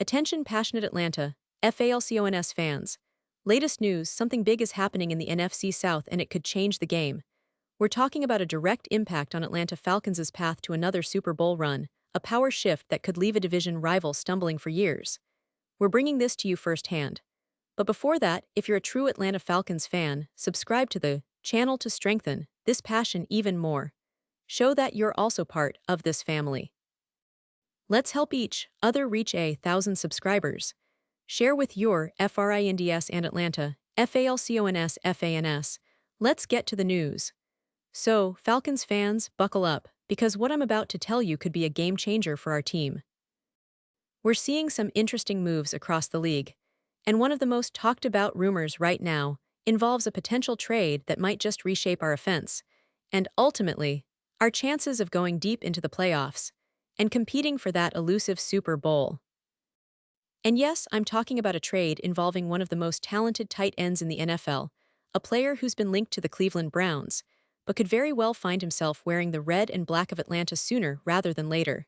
Attention passionate Atlanta, Falcons fans. Latest news, something big is happening in the NFC South and it could change the game. We're talking about a direct impact on Atlanta Falcons' path to another Super Bowl run, a power shift that could leave a division rival stumbling for years. We're bringing this to you firsthand. But before that, if you're a true Atlanta Falcons fan, subscribe to the channel to strengthen this passion even more. Show that you're also part of this family. Let's help each other reach 1,000 subscribers. Share with your FRINDS and Atlanta, FALCONS FANS. Let's get to the news. So, Falcons fans, buckle up, because what I'm about to tell you could be a game changer for our team. We're seeing some interesting moves across the league, and one of the most talked about rumors right now involves a potential trade that might just reshape our offense, and ultimately, our chances of going deep into the playoffs and competing for that elusive Super Bowl. And yes, I'm talking about a trade involving one of the most talented tight ends in the NFL, a player who's been linked to the Cleveland Browns, but could very well find himself wearing the red and black of Atlanta sooner rather than later.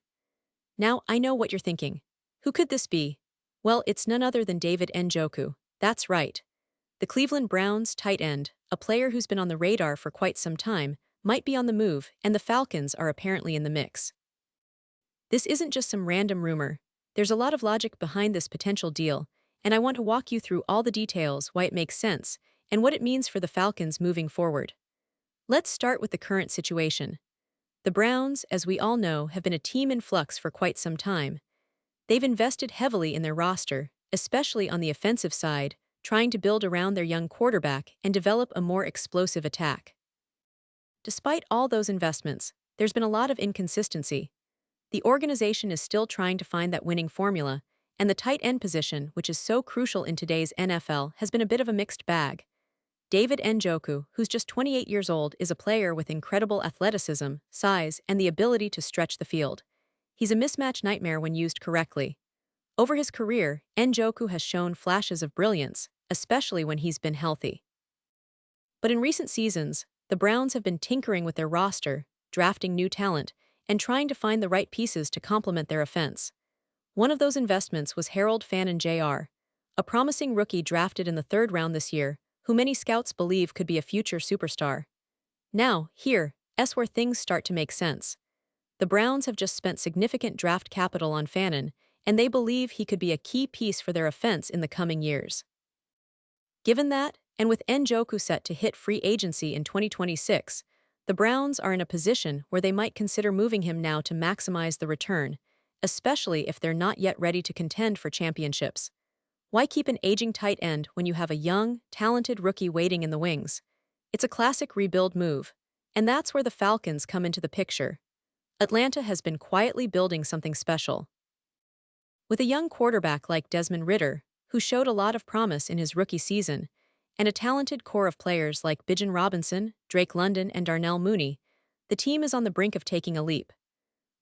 Now, I know what you're thinking. Who could this be? Well, it's none other than David Njoku. That's right. The Cleveland Browns tight end, a player who's been on the radar for quite some time, might be on the move, and the Falcons are apparently in the mix. This isn't just some random rumor. There's a lot of logic behind this potential deal, and I want to walk you through all the details, why it makes sense, and what it means for the Falcons moving forward. Let's start with the current situation. The Browns, as we all know, have been a team in flux for quite some time. They've invested heavily in their roster, especially on the offensive side, trying to build around their young quarterback and develop a more explosive attack. Despite all those investments, there's been a lot of inconsistency. The organization is still trying to find that winning formula, and the tight end position, which is so crucial in today's NFL, has been a bit of a mixed bag. David Njoku, who's just 28 years old, is a player with incredible athleticism, size, and the ability to stretch the field. He's a mismatch nightmare when used correctly. Over his career, Njoku has shown flashes of brilliance, especially when he's been healthy. But in recent seasons, the Browns have been tinkering with their roster, drafting new talent, and trying to find the right pieces to complement their offense. One of those investments was Harold Fannin Jr., a promising rookie drafted in the third round this year, who many scouts believe could be a future superstar. Now, here's where things start to make sense. The Browns have just spent significant draft capital on Fannin, and they believe he could be a key piece for their offense in the coming years. Given that, and with Njoku set to hit free agency in 2026, the Browns are in a position where they might consider moving him now to maximize the return, especially if they're not yet ready to contend for championships. Why keep an aging tight end when you have a young, talented rookie waiting in the wings? It's a classic rebuild move, and that's where the Falcons come into the picture. Atlanta has been quietly building something special. With a young quarterback like Desmond Ridder, who showed a lot of promise in his rookie season, and a talented core of players like Bijan Robinson, Drake London, and Darnell Mooney, the team is on the brink of taking a leap.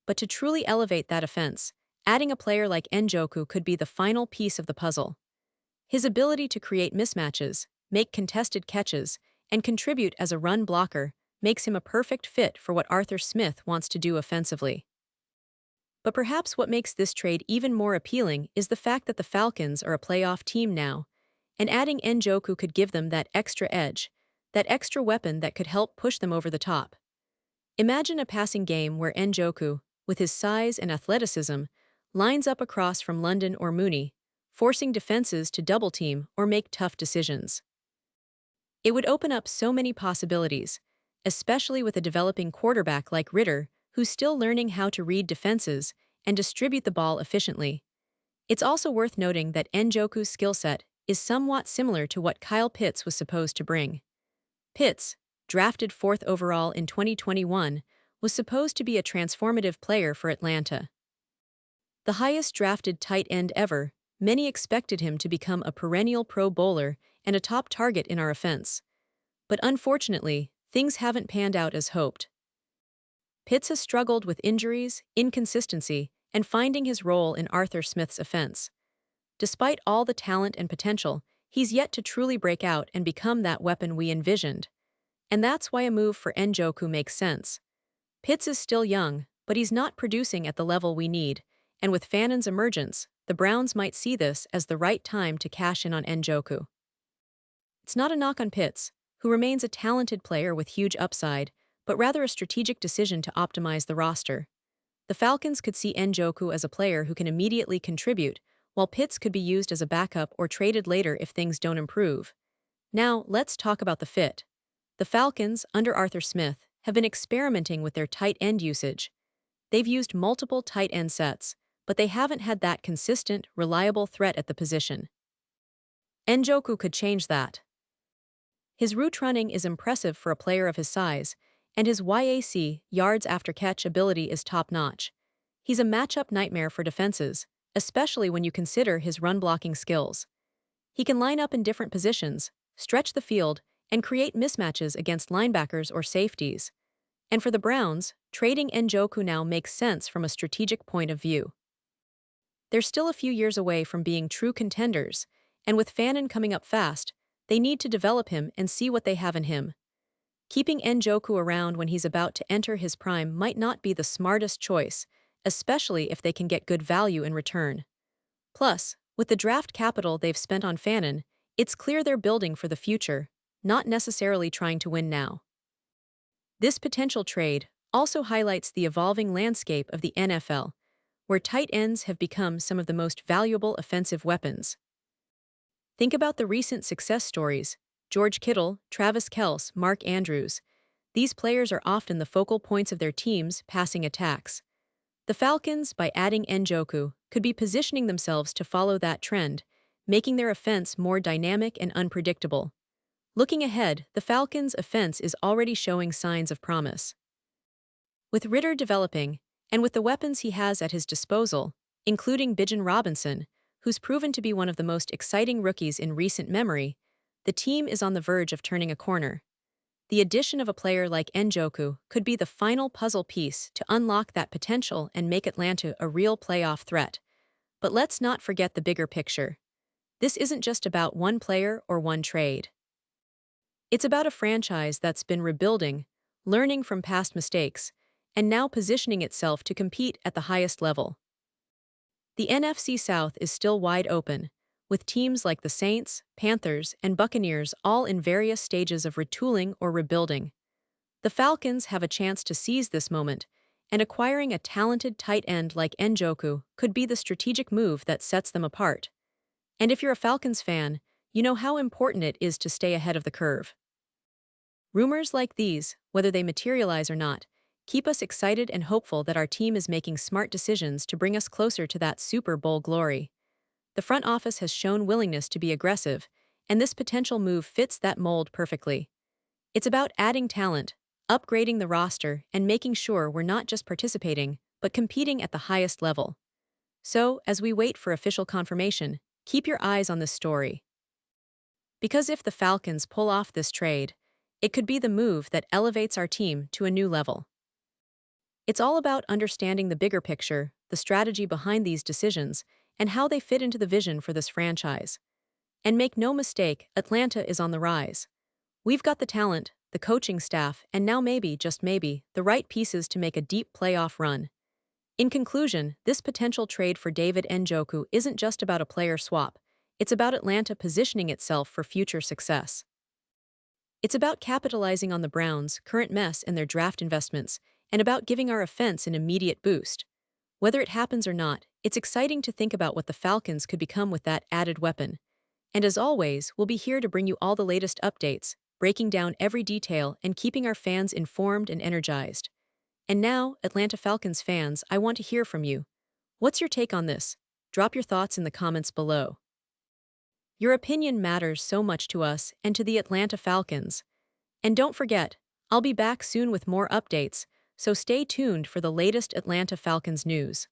But to truly elevate that offense, adding a player like Njoku could be the final piece of the puzzle. His ability to create mismatches, make contested catches, and contribute as a run blocker makes him a perfect fit for what Arthur Smith wants to do offensively. But perhaps what makes this trade even more appealing is the fact that the Falcons are a playoff team now, and adding Njoku could give them that extra edge, that extra weapon that could help push them over the top. Imagine a passing game where Njoku, with his size and athleticism, lines up across from London or Mooney, forcing defenses to double-team or make tough decisions. It would open up so many possibilities, especially with a developing quarterback like Ridder, who's still learning how to read defenses and distribute the ball efficiently. It's also worth noting that Njoku's skill set is somewhat similar to what Kyle Pitts was supposed to bring. Pitts, drafted 4th overall in 2021, was supposed to be a transformative player for Atlanta. The highest drafted tight end ever, many expected him to become a perennial Pro Bowler and a top target in our offense. But unfortunately, things haven't panned out as hoped. Pitts has struggled with injuries, inconsistency, and finding his role in Arthur Smith's offense. Despite all the talent and potential, he's yet to truly break out and become that weapon we envisioned. And that's why a move for Njoku makes sense. Pitts is still young, but he's not producing at the level we need, and with Fannin's emergence, the Browns might see this as the right time to cash in on Njoku. It's not a knock on Pitts, who remains a talented player with huge upside, but rather a strategic decision to optimize the roster. The Falcons could see Njoku as a player who can immediately contribute, while Pitts could be used as a backup or traded later if things don't improve. Now, let's talk about the fit. The Falcons, under Arthur Smith, have been experimenting with their tight end usage. They've used multiple tight end sets, but they haven't had that consistent, reliable threat at the position. Njoku could change that. His route running is impressive for a player of his size, and his YAC, yards after catch ability, is top-notch. He's a matchup nightmare for defenses, especially when you consider his run-blocking skills. He can line up in different positions, stretch the field, and create mismatches against linebackers or safeties. And for the Browns, trading Njoku now makes sense from a strategic point of view. They're still a few years away from being true contenders, and with Fannin coming up fast, they need to develop him and see what they have in him. Keeping Njoku around when he's about to enter his prime might not be the smartest choice, especially if they can get good value in return. Plus, with the draft capital they've spent on Fannin, it's clear they're building for the future, not necessarily trying to win now. This potential trade also highlights the evolving landscape of the NFL, where tight ends have become some of the most valuable offensive weapons. Think about the recent success stories: George Kittle, Travis Kelce, Mark Andrews. These players are often the focal points of their team's passing attacks. The Falcons, by adding Njoku, could be positioning themselves to follow that trend, making their offense more dynamic and unpredictable. Looking ahead, the Falcons' offense is already showing signs of promise. With Ritter developing, and with the weapons he has at his disposal, including Bijan Robinson, who's proven to be one of the most exciting rookies in recent memory, the team is on the verge of turning a corner. The addition of a player like Njoku could be the final puzzle piece to unlock that potential and make Atlanta a real playoff threat. But let's not forget the bigger picture. This isn't just about one player or one trade. It's about a franchise that's been rebuilding, learning from past mistakes, and now positioning itself to compete at the highest level. The NFC South is still wide open, with teams like the Saints, Panthers, and Buccaneers all in various stages of retooling or rebuilding. The Falcons have a chance to seize this moment, and acquiring a talented tight end like Njoku could be the strategic move that sets them apart. And if you're a Falcons fan, you know how important it is to stay ahead of the curve. Rumors like these, whether they materialize or not, keep us excited and hopeful that our team is making smart decisions to bring us closer to that Super Bowl glory. The front office has shown willingness to be aggressive, and this potential move fits that mold perfectly. It's about adding talent, upgrading the roster, and making sure we're not just participating, but competing at the highest level. So, as we wait for official confirmation, keep your eyes on this story. Because if the Falcons pull off this trade, it could be the move that elevates our team to a new level. It's all about understanding the bigger picture, the strategy behind these decisions, and how they fit into the vision for this franchise. And make no mistake, Atlanta is on the rise. We've got the talent, the coaching staff, and now maybe, just maybe, the right pieces to make a deep playoff run. In conclusion, this potential trade for David Njoku isn't just about a player swap. It's about Atlanta positioning itself for future success. It's about capitalizing on the Browns' current mess and their draft investments, and about giving our offense an immediate boost. Whether it happens or not, it's exciting to think about what the Falcons could become with that added weapon. And as always, we'll be here to bring you all the latest updates, breaking down every detail and keeping our fans informed and energized. And now, Atlanta Falcons fans, I want to hear from you. What's your take on this? Drop your thoughts in the comments below. Your opinion matters so much to us and to the Atlanta Falcons. And don't forget, I'll be back soon with more updates, so stay tuned for the latest Atlanta Falcons news.